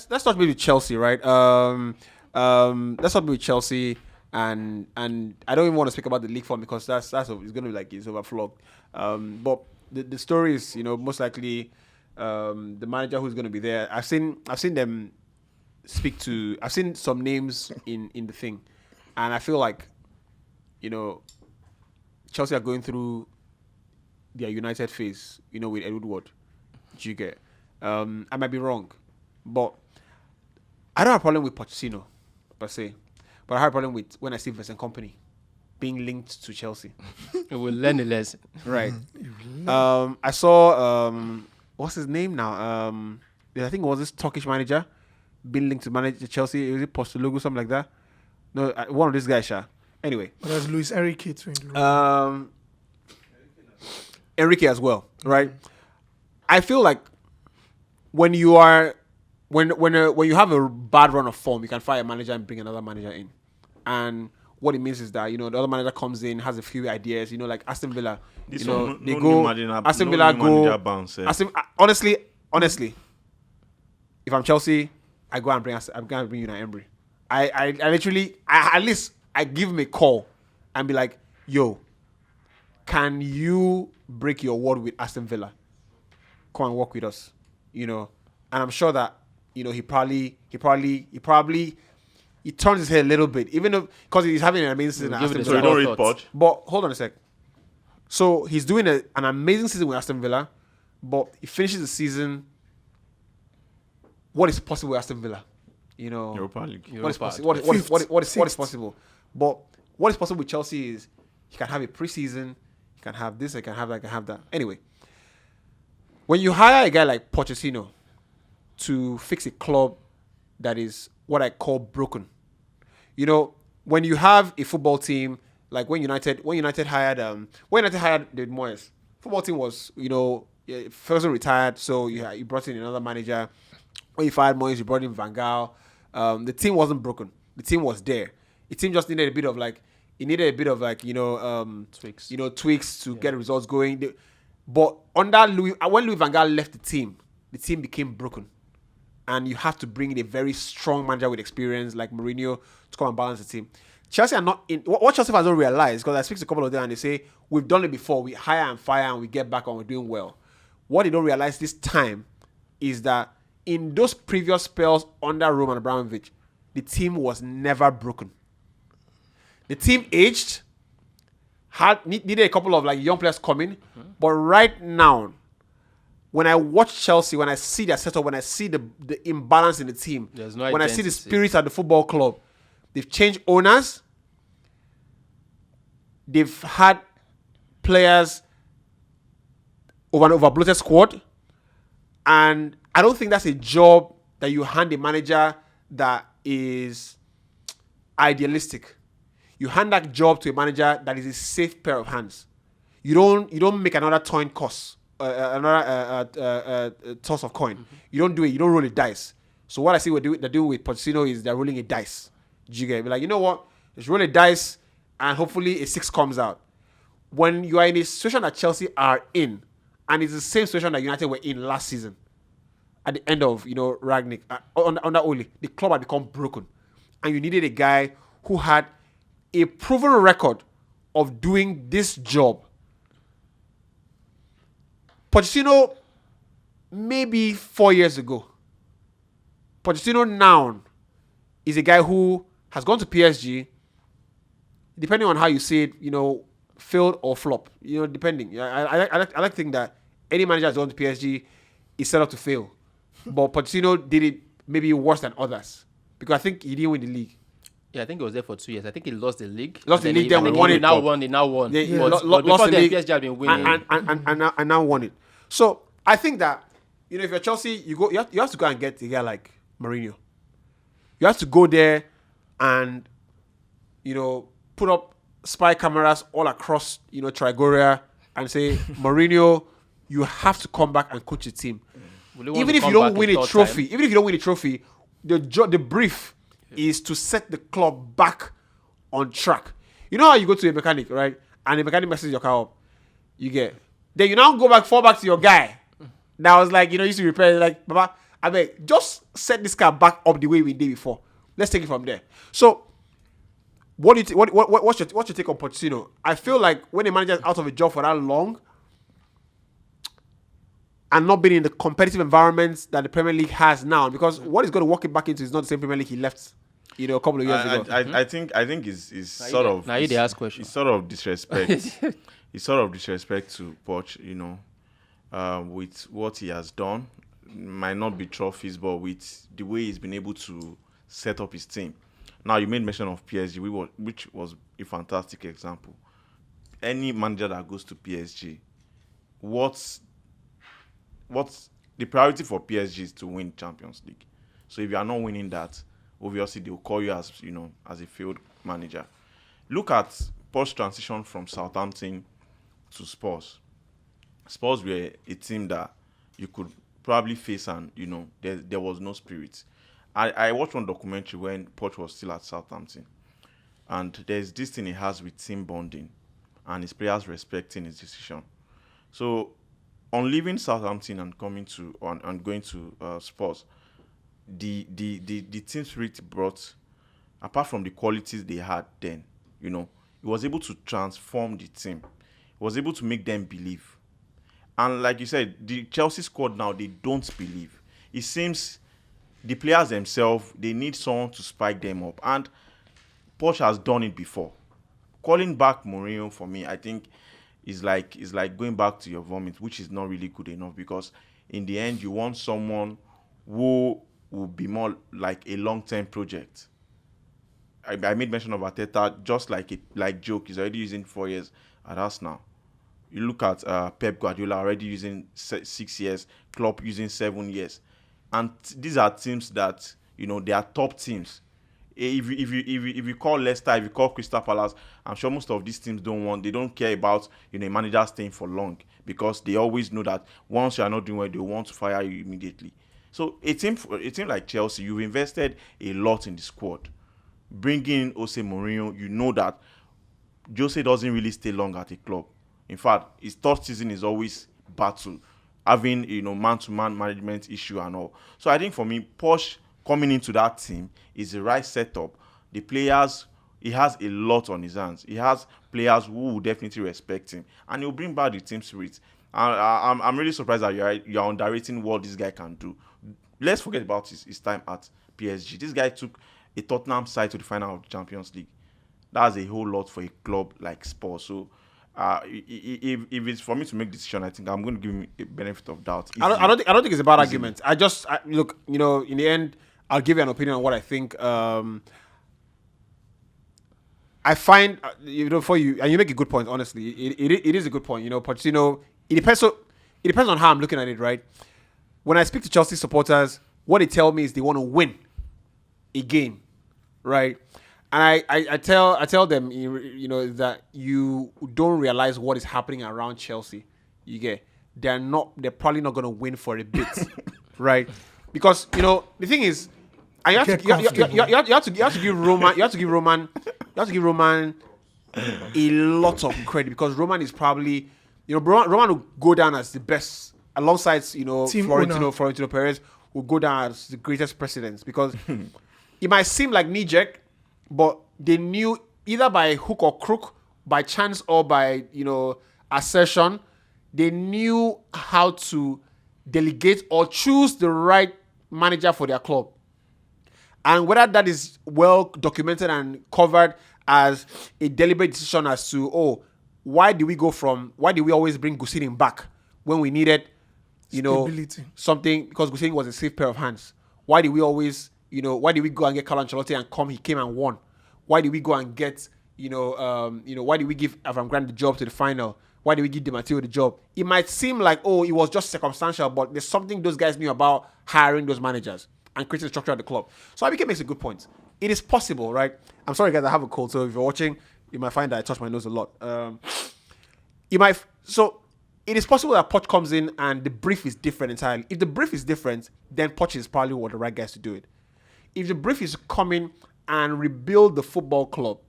let's talk maybe Chelsea, right? Let's talk maybe Chelsea, and I don't even want to speak about the league form because it's going to be like it's overflowed. But the story is, most likely the manager who's going to be there. I've seen them speak to. I've seen some names in the thing, and I feel like, Chelsea are going through their United phase, with Edward Ward. Do you get? I might be wrong, but I don't have a problem with Pochettino per se, but I have a problem with when I see Vincent Kompany being linked to Chelsea. We'll learn a lesson, right? I saw what's his name now? I think it was this Turkish manager being linked to manage Chelsea. Was it Postecoglou, something like that? No, one of these guys, Sha. Anyway, but there's Luis Enrique too. Enrique as well, right? I feel like when you have a bad run of form, you can fire a manager and bring another manager in. And what it means is that, the other manager comes in, has a few ideas, like Aston Villa. Aston Villa go. Honestly, if I'm Chelsea, I'm going to bring Unai Emery. I literally, at least I give him a call and be like, yo, can you break your word with Aston Villa? Come and work with us, And I'm sure that, he probably turns his head a little bit, even though, because he's having an amazing season at Aston Villa. So you don't read Poch? But hold on a sec. So he's doing an amazing season with Aston Villa, but he finishes the season. What is possible with Aston Villa? Europa League. What is possible? But what is possible with Chelsea is he can have a preseason, he can have this, he can have that, he can have that. Anyway, when you hire a guy like Pochettino to fix a club that is what I call broken, when you have a football team like when United hired David Moyes, football team was Ferguson retired, so you brought in another manager. When you fired Moyes, you brought in Van Gaal. The team wasn't broken. The team was there. The team just needed a bit of tweaks to get results going. But under when Louis Van Gaal left the team became broken. And you have to bring in a very strong manager with experience like Mourinho to come and balance the team. Chelsea are not in. What Chelsea fans don't realize, because I speak to a couple of them and they say, we've done it before. We hire and fire and we get back and we're doing well. What they don't realize this time is that in those previous spells under Roman Abramovich, the team was never broken. The team aged, needed a couple of young players coming, but right now, when I watch Chelsea, when I see their setup, when I see the imbalance in the team, when I see the spirit at the football club, they've changed owners. They've had players over an overbloated squad. And I don't think that's a job that you hand a manager that is idealistic. You hand that job to a manager that is a safe pair of hands. You don't make another coin toss, another toss of coin. Mm-hmm. You don't do it. You don't roll a dice. So what I see they're doing with Pochettino is they're rolling a dice. You get? Be like, you know what? Let's roll a dice, and hopefully a 6 comes out. When you are in a situation that Chelsea are in, and it's the same situation that United were in last season, at the end of Ragnick, under Ole, the club had become broken, and you needed a guy who had a proven record of doing this job. Pochettino, maybe 4 years ago. Pochettino now is a guy who has gone to PSG, depending on how you see it, failed or flop, depending. I like to think that any manager has gone to PSG is set up to fail. But Pochettino did it maybe worse than others, because I think he didn't win the league. Yeah, I think he was there for 2 years. I think he lost the league. Then we won it. Now won. Yeah, but lost before the then, league PSG had been winning. And now won it. So I think that if you're Chelsea, you have to go and get a guy like Mourinho. You have to go there and put up spy cameras all across Trigoria and say, Mourinho, you have to come back and coach the team. Even if you don't win a trophy, the brief is to set the club back on track. You know how you go to a mechanic, right? And the mechanic messes your car up. Then you now fall back to your guy that was used to repair, Baba, I mean, just set this car back up the way we did before. Let's take it from there. So, what do you what's your take on Pochettino? I feel like when a manager is out of a job for that long and not being in the competitive environments that the Premier League has now, because what he's going to walk it back into is not the same Premier League he left, a couple of years ago. I think it's sort of now you dey ask questions. It's sort of disrespect. It's sort of disrespect to Poch, with what he has done. Might not be trophies, but with the way he's been able to set up his team. Now, you made mention of PSG, which was a fantastic example. Any manager that goes to PSG, what's the priority for PSG is to win Champions League. So if you are not winning that, obviously they'll call you as a failed manager. Look at Poch's transition from Southampton to Spurs. Spurs were a team that you could probably face, and there was no spirit. I watched one documentary when Poch was still at Southampton, and there's this thing he has with team bonding and his players respecting his decision. So on leaving Southampton and going to Spurs, the team spirit brought, apart from the qualities they had then, he was able to transform the team. He was able to make them believe. And like you said, the Chelsea squad now, they don't believe. It seems the players themselves, they need someone to spike them up. And Poch has done it before. Calling back Mourinho, for me, I think is like going back to your vomit, which is not really good enough, because in the end, you want someone who will be more like a long-term project. I made mention of Arteta, just like joke, he's already using 4 years at Arsenal. You look at Pep Guardiola already using 6 years, Klopp using 7 years, and these are teams that they are top teams. If you call Leicester, if you call Crystal Palace, I'm sure most of these teams they don't care about a manager staying for long, because they always know that once you are not doing well, they want to fire you immediately. So a team like Chelsea, you've invested a lot in the squad. Bringing in Jose Mourinho, you know that Jose doesn't really stay long at a club. In fact, his third season is always battle, having man-to-man management issue and all. So I think for me, Poch coming into that team is the right setup. The players, he has a lot on his hands. He has players who will definitely respect him, and he'll bring back the team spirit. I'm really surprised that you're underrating what this guy can do. Let's forget about his time at PSG. This guy took a Tottenham side to the final of the Champions League. That's a whole lot for a club like Spurs. So if it's for me to make a decision, I think I'm going to give him a benefit of doubt. I don't think it's a bad argument. Look, in the end, I'll give you an opinion on what I think. I find, for you, and you make a good point, honestly. It is a good point. Pochettino, it depends on how I'm looking at it, right? When I speak to Chelsea supporters, what they tell me is they want to win a game, right? And I tell them, that you don't realize what is happening around Chelsea. You get, they're probably not going to win for a bit, right? Because the thing is, and you have to give Roman a lot of credit, because Roman is probably, Roman will go down as the best alongside Florentino Perez will go down as the greatest presidents, because it might seem like knee-jerk, but they knew either by hook or crook, by chance or by assertion, they knew how to delegate or choose the right manager for their club. And whether that is well documented and covered as a deliberate decision as to, why do we always bring Gusinin back when we needed something, because Gusinin was a safe pair of hands? Why did we always why did we go and get Carlo Ancelotti and he came and won? Why did we go and get why did we give Avram Grant the job to the final? Why did we give Di Matteo the job? It might seem like it was just circumstantial, but there's something those guys knew about hiring those managers and creating the structure of the club. So Abike makes a good point. It is possible, right? I'm sorry, guys, I have a cold, so if you're watching, you might find that I touch my nose a lot. So it is possible that Poch comes in and the brief is different entirely. If the brief is different, then Poch is probably one of the right guys to do it. If the brief is coming and rebuild the football club,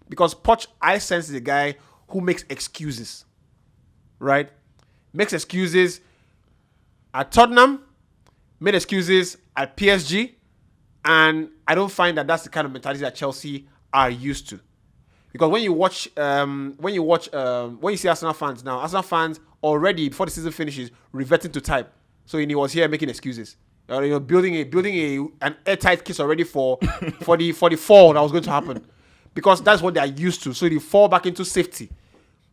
because Poch, I sense, is a guy who makes excuses, right? Makes excuses at Tottenham, made excuses at PSG, and I don't find that that's the kind of mentality that Chelsea are used to. Because when you see Arsenal fans now, Arsenal fans already before the season finishes reverting to type. So he was here making excuses, building an airtight case already for the fall that was going to happen, because that's what they are used to. So they fall back into safety.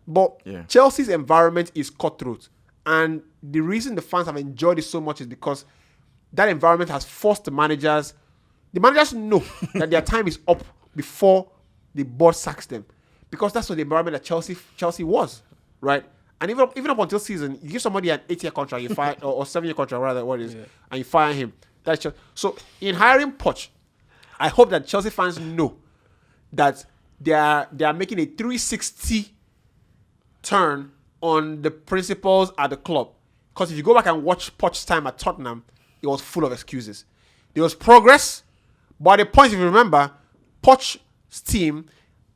But Chelsea's environment is cutthroat, and the reason the fans have enjoyed it so much is because that environment has forced the managers. The managers know that their time is up before the board sacks them, because that's what the environment that Chelsea was, right? And even up until season, you give somebody an 8-year contract, you fire or 7-year contract, rather, what it is, and you fire him. That's so in hiring Poch, I hope that Chelsea fans know that they are making a 360 turn on the principles at the club. Because if you go back and watch Poch's time at Tottenham, it was full of excuses. There was progress, but at the point, if you remember, Poch's team,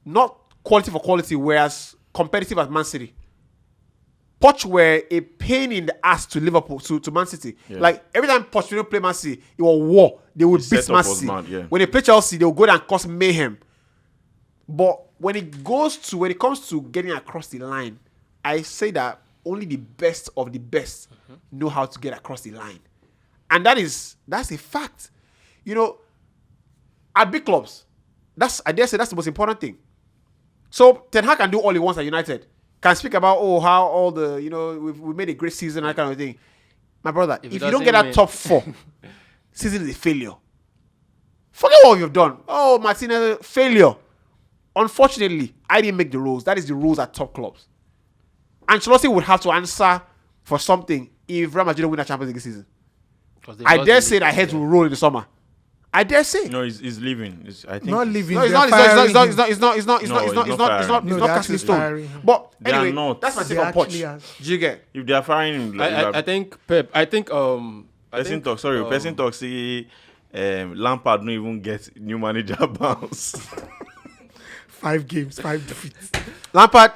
not quality for quality, were as competitive as Man City. Poch were a pain in the ass to Liverpool, to Man City. Yeah. Like, every time Pochettino play Man City, it was war. They would beat Man City. When they play Chelsea, they would go there and cause mayhem. But when it comes to getting across the line, I say that only the best of the best know how to get across the line. And that's a fact. At big clubs, I dare say that's the most important thing. So Ten Hag can do all he wants at United. Can speak about how all the we made a great season, that kind of thing. My brother, if you don't get that top 4, season is a failure. Forget what you've done. Oh, Martinez, failure. Unfortunately, I didn't make the rules. That is the rules at top clubs. And Chelsea would have to answer for something if Real Madrid win the Champions League this season. I dare say that heads will roll in the summer. I dare say. No, he's leaving. I think not leaving. No, it's not casting stone. But anyway, that's my take on Poch. Do you get? If they are firing him, I think Pep. I think person talk. Say Lampard don't even get new manager bounce. 5 games, 5 defeats. Lampard.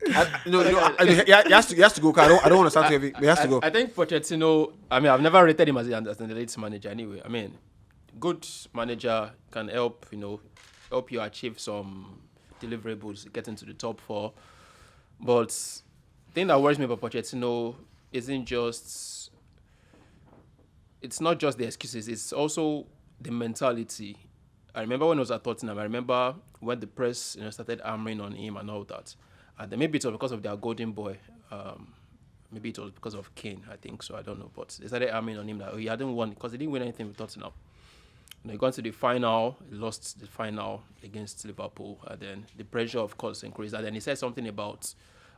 He has to go. I don't want to start heavy. He has to go. I think Pochettino. I mean, I've never rated him as an elite manager. Anyway, I mean, good manager can help you achieve some deliverables, get into the top 4. But the thing that worries me about Pochettino it's not just the excuses, it's also the mentality. I remember when I was at Tottenham, I remember when the press started hammering on him and all that. And then maybe it was because of their golden boy. Maybe it was because of Kane, I think so. I don't know. But they started hammering on him that he hadn't won because he didn't win anything with Tottenham. He got to the final, he lost the final against Liverpool, and then the pressure, of course, increased. And then he said something about,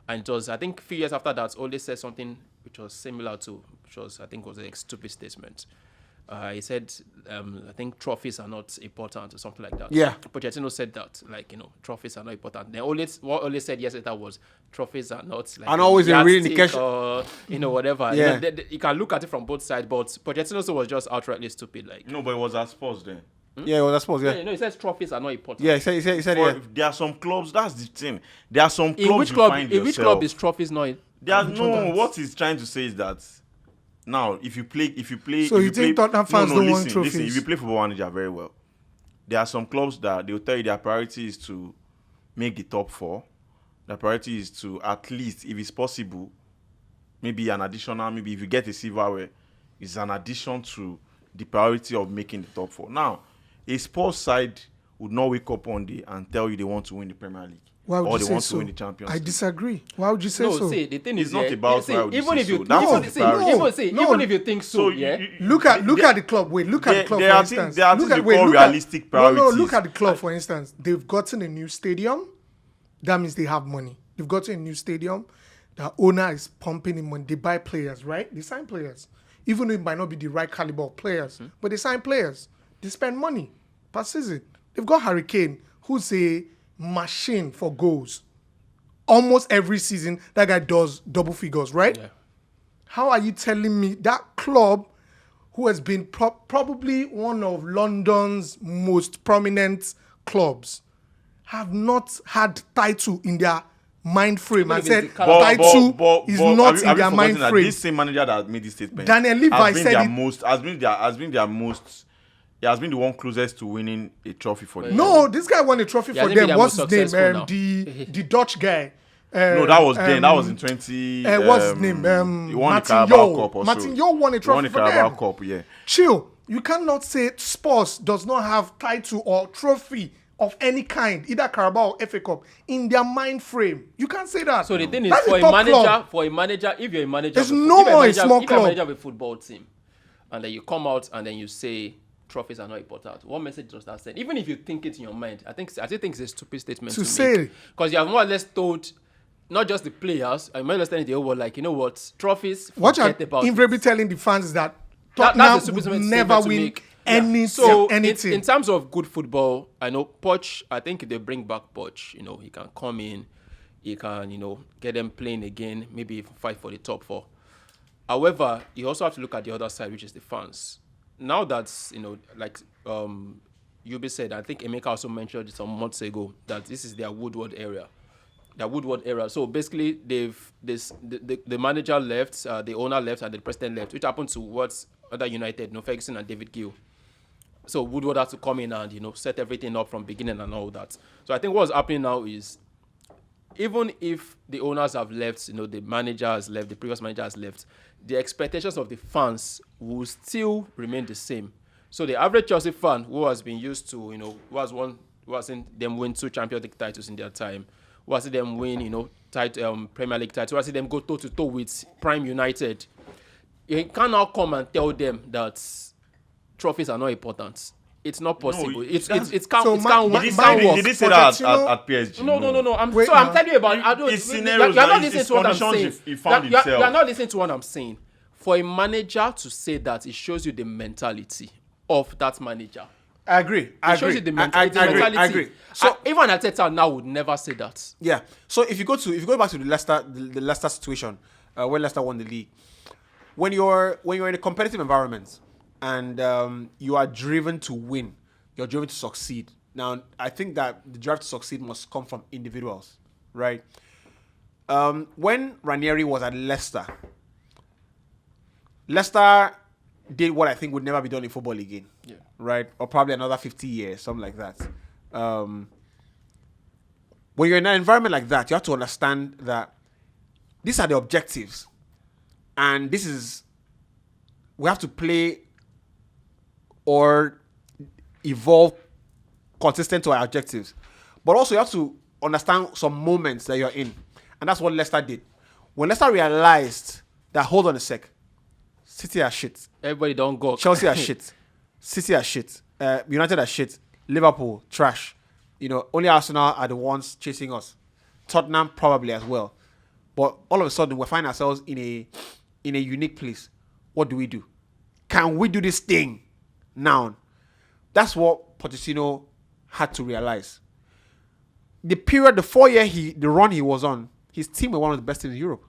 and it was, I think, a few years after that, Ole said something which was similar to, I think was a stupid statement. He said, I think trophies are not important or something like that. Yeah. Pochettino said that, trophies are not important. Then what Ole said yesterday was, trophies are not and always a real indication. Or, whatever. Yeah. You can look at it from both sides, but Pochettino was just outrightly stupid. No, but it was at Spurs then. Yeah, it was at Spurs, yeah. No, he says trophies are not important. Yeah, he said yeah. There are some clubs, that's the thing. There are some clubs in which club is trophies not important? What he's trying to say is that now, if you play, so you think Tottenham fans don't want trophies? Listen, if you play football manager very well, there are some clubs that they'll tell you their priority is to make the top 4. Their priority is to at least, if it's possible, maybe an additional, maybe if you get a silverware, it's an addition to the priority of making the top 4. Now, a sports side would not wake up one day and tell you they want to win the Premier League. Why would or you they say want so? to win the Champions League. I disagree. Why would you say so? No, see, the thing It's is not about why would you even say if you so. That's even if you think so, yeah. Look at the club. Wait, look at the club for instance. There are things they call realistic priorities. No, look at the club for instance. They've gotten a new stadium. That means they have money. They've gotten a new stadium. The owner is pumping in money. They buy players, right? They sign players. Even though it might not be the right caliber of players, but they sign players. They spend money per season. They've got Harry Kane, who's a machine for goals. Almost every season, that guy does double figures, right? Yeah. How are you telling me that club, who has been probably one of London's most prominent clubs, have not had title in their mind frame and if it's said the caliber- title is not in their mind frame. This same manager that made this statement, Daniel Levy has been said their it- most, he has been the one closest to winning a trophy for them. No, this guy won a trophy Yeah, for I think them. they're What's most his name? successful now. The Dutch guy. No, that was then. That was in 20. What's his name? He won the Martin Carabao Cup Yo. or Martin so. Yo won a He trophy won the for Carabao them. Cup, yeah. Chill. You cannot say Spurs does not have title or trophy of any kind, either Carabao or FA Cup, in their mind frame. You can't say that. So the thing is, That's for a top manager, club. if you're a manager, There's of a- no if you're more a manager- small if you're club. manager of a football team, and then you come out and then you say trophies are not important, what message does that send? Even if you think it in your mind, I still think it's a stupid statement To to say. make, because you have more or less told not just the players, I might understand the whole world, like, you know what, trophies, What you're forget about it. invariably telling the fans is that That's Tottenham a stupid would statement never to win make. Yeah. anything. In terms of good football, I know Poch, I think if they bring back Poch, you know, he can come in, he can, you know, get them playing again, maybe fight for the top four. However, you also have to look at the other side, which is the fans. Now that's, you know, like Yubi said, I think Emeka also mentioned it some months ago, that this is their Woodward area. Their Woodward era. So basically, the manager left, the owner left, and the president left, which happened to what's other United, you know, Ferguson and David Gill. So Woodward had to come in and, you know, set everything up from beginning and all that. So I think what's happening now is, even if the owners have left, you know, the manager has left, the previous manager has left, the expectations of the fans will still remain the same. So the average Chelsea fan who has been used to, you know, who has seen them win 2 Champions League titles in their time, who has seen them win, you know, Premier League titles, who has seen them go toe-to-toe with Prime United, you can now come and tell them that trophies are not important. It's not possible. It can't work. Did he say that at PSG? No. I'm Wait, telling you about. His scenarios, You're not his listening to what I'm saying. conditions he found You're himself. not listening to what I'm saying. For a manager to say that, it shows you the mentality of that manager. I agree. It shows you the mentality. I agree. So even Arteta now would never say that. yeah. So if you go back to the Leicester situation, when Leicester won the league, when you're in a competitive environment and you are driven to win, you're driven to succeed. Now, I think that the drive to succeed must come from individuals, right? When Ranieri was at Leicester did what I think would never be done in football again, right? Or probably another 50 years, something like that. When you're in an environment like that, you have to understand that these are the objectives. And we have to play or evolve consistent to our objectives. But also you have to understand some moments that you're in. And that's what Leicester did. When Leicester realized that, hold on a sec, City are shit. Everybody don't go. Chelsea are shit. City are shit. United are shit. Liverpool, trash. You know, only Arsenal are the ones chasing us. Tottenham probably as well. But all of a sudden, we find ourselves in a unique place. What do? Can we do this thing now? That's what Pochettino had to realize. The 4 year the run he was on, his team were one of the best teams in Europe.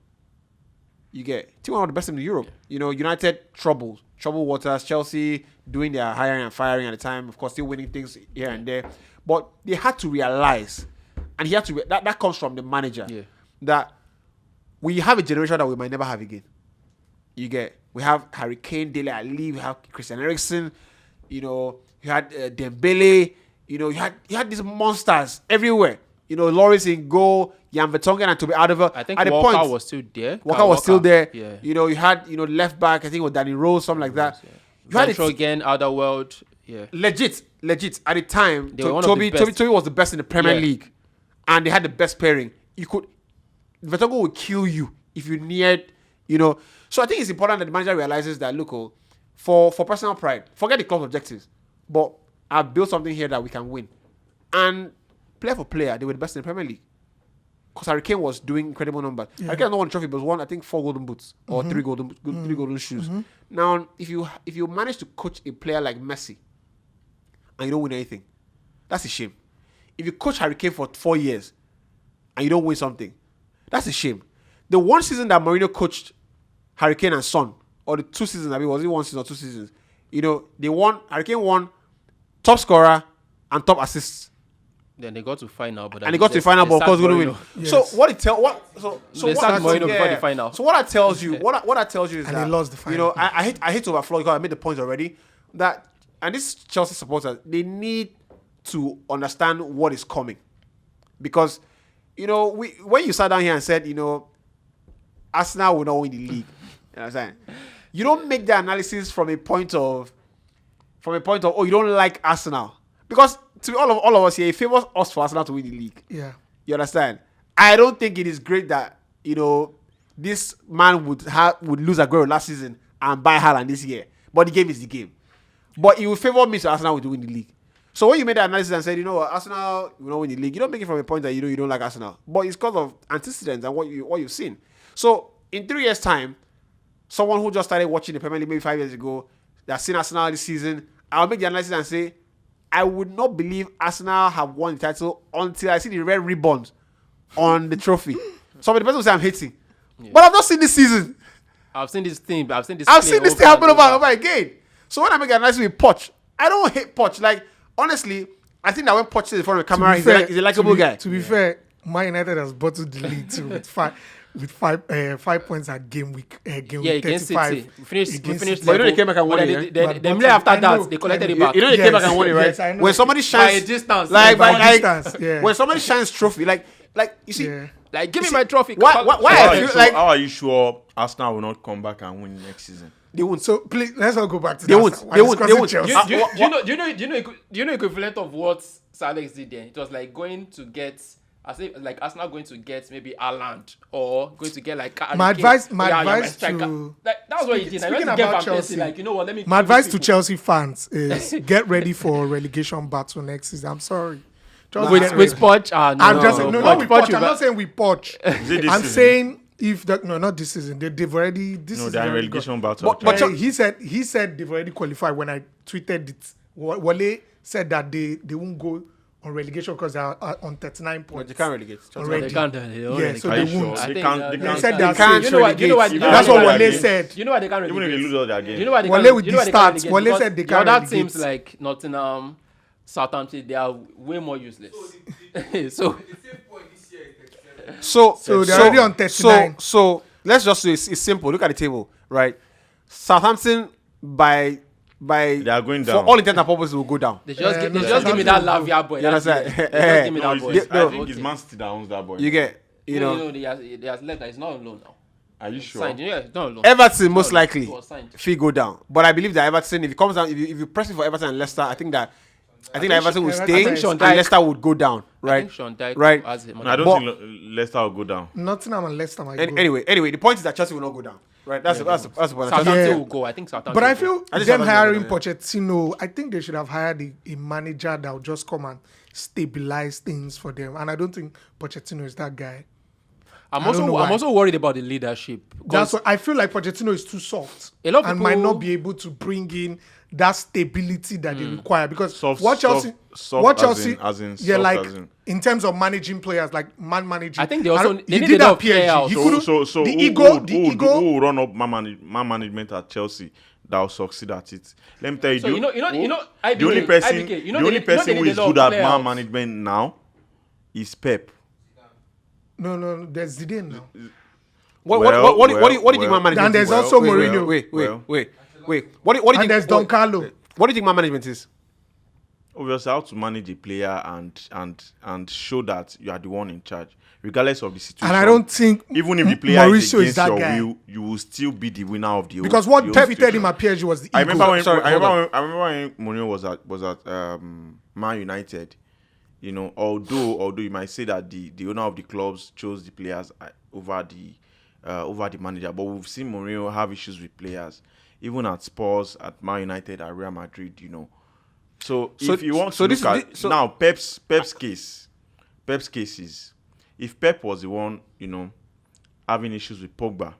You get team one of the best teams in Europe. Yeah. You know, United troubled waters. Chelsea doing their hiring and firing at the time, of course, still winning things here and there. But they had to realize, and he had to. That comes from the manager. Yeah. That we have a generation that we might never have again. We have Harry Kane, Dele Alli, we have Christian Eriksen. You know, you had Dembele. You know, you had these monsters everywhere. You know, Loris in goal, Jan Vertonghen and Toby Alderweireld. I think at the Walker point, was still there. Walker was still there. Yeah. You know, you had left back. I think it was Danny Rose, something like that. Yeah. You had Ventro again, Alderweireld. Yeah. legit. At the time, They were one of the best. Toby was the best in the Premier Yeah. League, and they had the best pairing. Vertonghen would kill you if you neared. You know, so I think it's important that the manager realizes that look, for personal pride, forget the club's objectives, but I've built something here that we can win, and player for player, they were the best in the Premier League. Because Harry Kane was doing incredible numbers. Harry Kane not won a trophy, but won, I think, 4 golden boots or 3 golden shoes. Now, if you manage to coach a player like Messi and you don't win anything, that's a shame. If you coach Harry Kane for 4 years and you don't win something, that's a shame. The one season that Mourinho coached Harry Kane and Son, or the 2 seasons, I mean, was it 1 season or 2 seasons? You know, Harry Kane won top scorer and top assists. Then they got to final, but and they got to the final, but of course, going to win. Yes. So what it tell what so They what sacked that- Mourinho before the final. So what that tells you, what that tells you is And that they lost the You know, final. I hate to overflow because I made the point already that, and this Chelsea supporters, they need to understand what is coming, because you know when you sat down here and said, you know, Arsenal will not win the league. You know what I'm saying? You don't make the analysis from a point of oh, you don't like Arsenal, because to all of us here, it favors us for Arsenal to win the league. Yeah. You understand? I don't think it is great that, you know, this man would lose Aguero last season and buy Haaland this year. But the game is the game. But it will favor me so Arsenal will win the league. So when you made the analysis and said, you know what, Arsenal will not win the league, you don't make it from a point that you don't like Arsenal. But it's because of antecedents and what you've seen. So in 3 years' time, someone who just started watching the Premier League maybe 5 years ago, that's seen Arsenal this season, I'll make the analysis and say, I would not believe Arsenal have won the title until I see the red ribbon on the trophy. So the person will say I'm hating. Yeah. But I've not seen this season. I've seen this thing. I've seen this thing happen over and over again. So when I make an analysis with Poch, I don't hate Poch. Like, honestly, I think that when Poch is in front of the camera, he's a likable guy. To be fair, Man United has bottled the league too with five points at game week. Game week against 35. City. We finished. But you know they came back and won it. Then after that, they collected it back. You know they came back and won it, right? Yes, I know. When somebody By a shines, distance. like By distance, yeah. when somebody shines trophy, like you see, Yeah. Like, give me my trophy. why How I are, feel you sure, like how are you sure Arsenal will not come back and win next season? they won't. So please, let's not go back to They that. won't. We're They won't. discussing They Chelsea. won't. Do you know equivalent of what Sir Alex did then? It was like going to get, I say, like Arsenal going to get maybe Haaland or going to get like My advice striker. to Like, that's what he did. I speaking went to get about Van Persie. Chelsea, Like, you know what? Let me. My advice to people. Chelsea fans is get ready for a relegation battle next season. I'm sorry. Just with get ready. Poch. I'm just saying, not with Poch. I'm not saying we Poch. Is it this I'm season? saying if that not this season. They've already this No, is they're in already relegation gone. battle. But He said they've already qualified when I tweeted it. Wale said that they won't go on relegation because they are on 39 But points. you can't relegate. Already. They can't. Yeah, so Are they you sure? won't. I They think, can't. uh, They they can't. said They they are can't safe. You know what? You know what? Even That's if what they Wale relegate- said. You know why they can't Even relegate? if they lose all their games. You know why they Wale can't, with you know why these they can't stats, relegate? Wale Because said they the can't other relegate. teams like Nottingham, Southampton, they are way more useless. So So they're already on 39. So let's just say it's simple. Look at the table, right? Southampton by They are going for down. all intents and purposes will go down. they just no, give me that Lavia boy. You understand? That's it. They just give me No, that it's, boy. it's, I No. think it's Man City that owns that boy. You get, you know, he has left. He's not on loan now. Are you sure? Signed. Yeah, he's not on loan. Everton most likely He was signed. fee go down. But I believe that Everton, if it comes down, if you press it for Everton and Leicester, I think that Everton will I stay think Sean and Dyche- Leicester would go down, I right? think Sean Dyche Right. has him. No, I don't But- think Leicester will go down. Nottingham and Leicester might go. Anyway, the point is that Chelsea will not go down, right? That's the point. Southampton Yeah. will go. I think Southampton. But I will go. feel I think them Southampton hiring will go, Pochettino, I think they should have hired a manager that will just come and stabilize things for them. And I don't think Pochettino is that guy. I'm I don't know why. also worried about the leadership. That's what I feel like Pochettino is too soft. A lot of and people- might not be able to bring in that stability that they require. Because Soft- what Chelsea, soft what as Chelsea, in- as in yeah, soft like as in- in terms of managing players, like man managing. I think they also- don't- they he need did a lot that of player out. He So, couldn't. so the who, ego, who, the who, ego. who will run up man management at Chelsea that will succeed at it? Let me tell you. So, you know, the only IBK, person, IBK, you know the only they- you know person they who need is a lot good of at player man out. management now is Pep. No, there's Zidane now. What Well, do you think man management And there's is? also Wait, Mourinho. Wait. Well. What do you And think? there's Don Carlo. What do you think man management is? Obviously, how to manage a player and show that you are the one in charge, regardless of the situation. And I don't think even if the player is Mauricio against is that your guy. will, you will still be the winner of the Because whole- what the whole defeated him situation. at PSG was the ego. I remember when Sorry, hold on. I remember when Mourinho was at Man United. You know, although you might say that the owner of the clubs chose the players over the manager, but we've seen Mourinho have issues with players, even at Spurs, at Man United, at Real Madrid. You know, so if you want to look at now Pep's case is if Pep was the one, you know, having issues with Pogba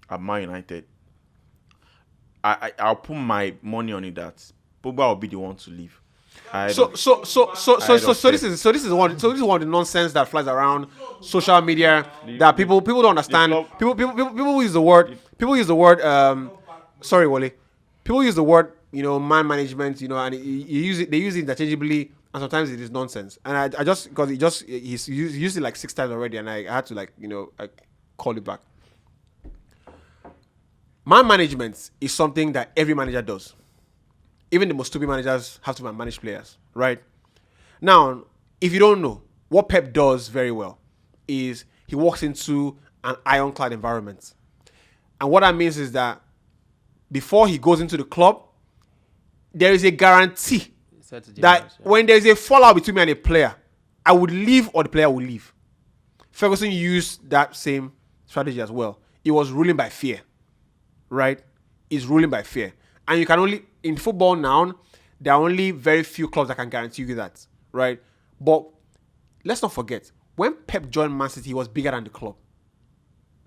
at Man United, I'll put my money on it that Pogba will be the one to leave. This is one of the nonsense that flies around social media that people don't understand. People use the word sorry, Wally. People use the word, you know, man management, you know, and they use it interchangeably, and sometimes it is nonsense. And I just because he's used it like 6 times already, and I had to I call it back. Man management is something that every manager does. Even the most stupid managers have to manage players, right? Now, if you don't know, what Pep does very well is he walks into an ironclad environment. And what that means is that before he goes into the club, there is a guarantee that when there is a fallout between me and a player, I would leave or the player will leave. Ferguson used that same strategy as well. He was ruling by fear, right? He's ruling by fear. And you can only, in football now, there are only very few clubs that can guarantee you that, right? But let's not forget, when Pep joined Man City, he was bigger than the club,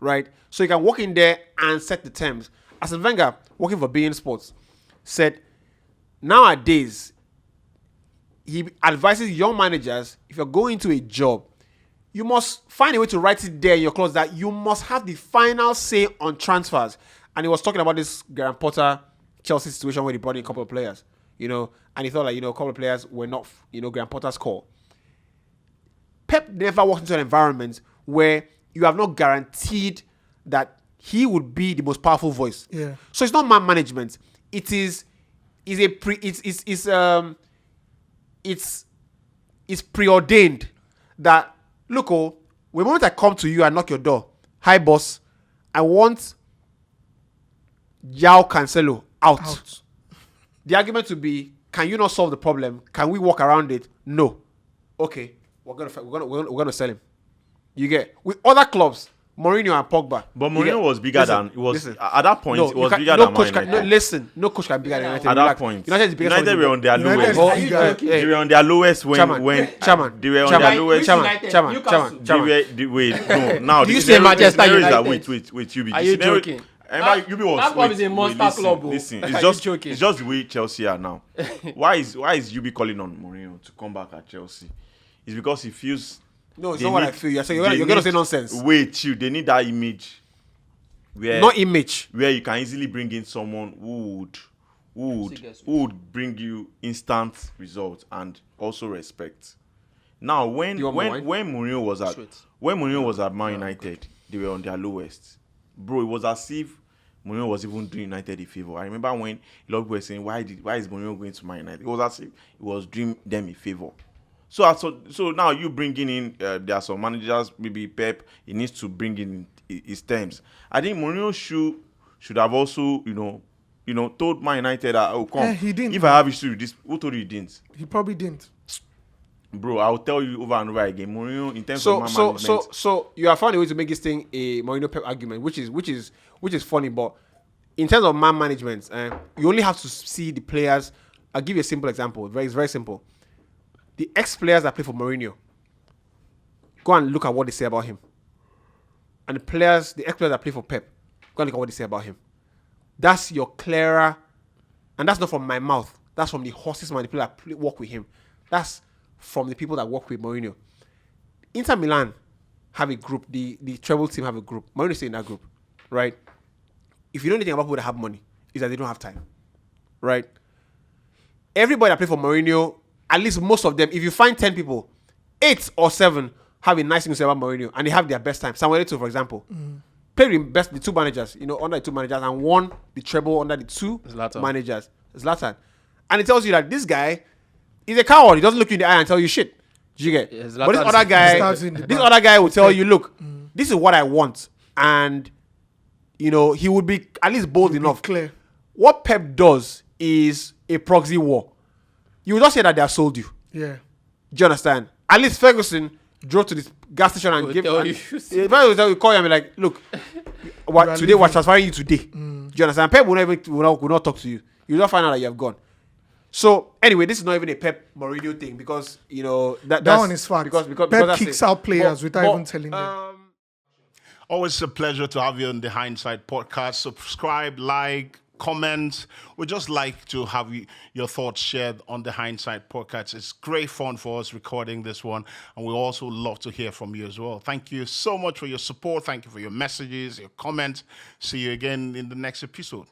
right? So you can walk in there and set the terms. Arsene Wenger, working for beIN Sports, said nowadays, he advises young managers, if you're going to a job, you must find a way to write it there in your clause that you must have the final say on transfers. And he was talking about this Graham Potter Chelsea situation where he brought in a couple of players, and he thought a couple of players were not, Graham Potter's call. Pep never walked into an environment where you have not guaranteed that he would be the most powerful voice. Yeah. So it's not man management. It's preordained that look, the moment I come to you and knock your door, hi boss, I want João Cancelo out. The argument would be, can you not solve the problem? Can we walk around it? No. Okay, we're gonna sell him. You get with other clubs, Mourinho and Pogba. But Mourinho was bigger than it was at that point. It was bigger than United. No coach can be bigger than United. At that point, United is bigger. United were on their lowest. They were on their lowest when Chairman. They were on their lowest. Chairman. Now do you say Manchester United? Wait, you be. Are you joking? That club is a monster club. Listen, it's just the way Chelsea are now. Why is UB calling on Mourinho to come back at Chelsea? It's because he feels. No, it's not what I feel. You're going to say nonsense. Wait, they need that image. Not image. Where you can easily bring in someone who would bring you instant results and also respect. Now, when Mourinho was at Man United, they were on their lowest. Bro, it was as if Mourinho was even doing United a favor. I remember when a lot of people were saying, why is Mourinho going to Man United? It was as if he was doing them a favor. So now you bringing in, there are some managers, maybe Pep, he needs to bring in his terms. I think Mourinho should have also, told Man United that, oh, come. He didn't. If I have issue with this, who told you he didn't? He probably didn't. Bro, I'll tell you over and over again. Mourinho, in terms of man management. So you have found a way to make this thing a Mourinho Pep argument, which is funny. But in terms of man management, you only have to see the players. I'll give you a simple example. It's very simple. The ex-players that play for Mourinho, go and look at what they say about him. And the ex-players that play for Pep, go and look at what they say about him. That's your clearer, and that's not from my mouth. That's from the horses man, the people that work with him. That's from the people that work with Mourinho. Inter Milan have a group. The treble team have a group. Mourinho is in that group, right? If you know anything about people that have money, is that they don't have time, right? Everybody that play for Mourinho, at least most of them, if you find 10 people, 8 or 7 have a nice thing to say about Mourinho, and they have their best time. Samuel Eto'o, for example, played with the two managers, under the two managers, and won the treble under the two managers. Zlatan. And it tells you that this guy is a coward. He doesn't look you in the eye and tell you shit. Do you get? Yeah, but this other guy will tell you, look, this is what I want. And, he would be at least bold enough. Clear. What Pep does is a proxy war. You will not say that they have sold you. Yeah. Do you understand? At least Ferguson drove to this gas station and gave. Ferguson will call you and be like, "Look, today we're transferring you today." Do you understand? Pep will not talk to you. You will not find out that you have gone. So anyway, this is not even a Pep Mourinho thing because that one is fact. Because Pep kicks out players without even telling them. Always a pleasure to have you on the Hindsight Podcast. Subscribe, like, comment. We'd just like to have your thoughts shared on the Hindsight Podcast. It's great fun for us recording this one, and we also love to hear from you as well. Thank you so much for your support. Thank you for your messages, your comments. See you again in the next episode.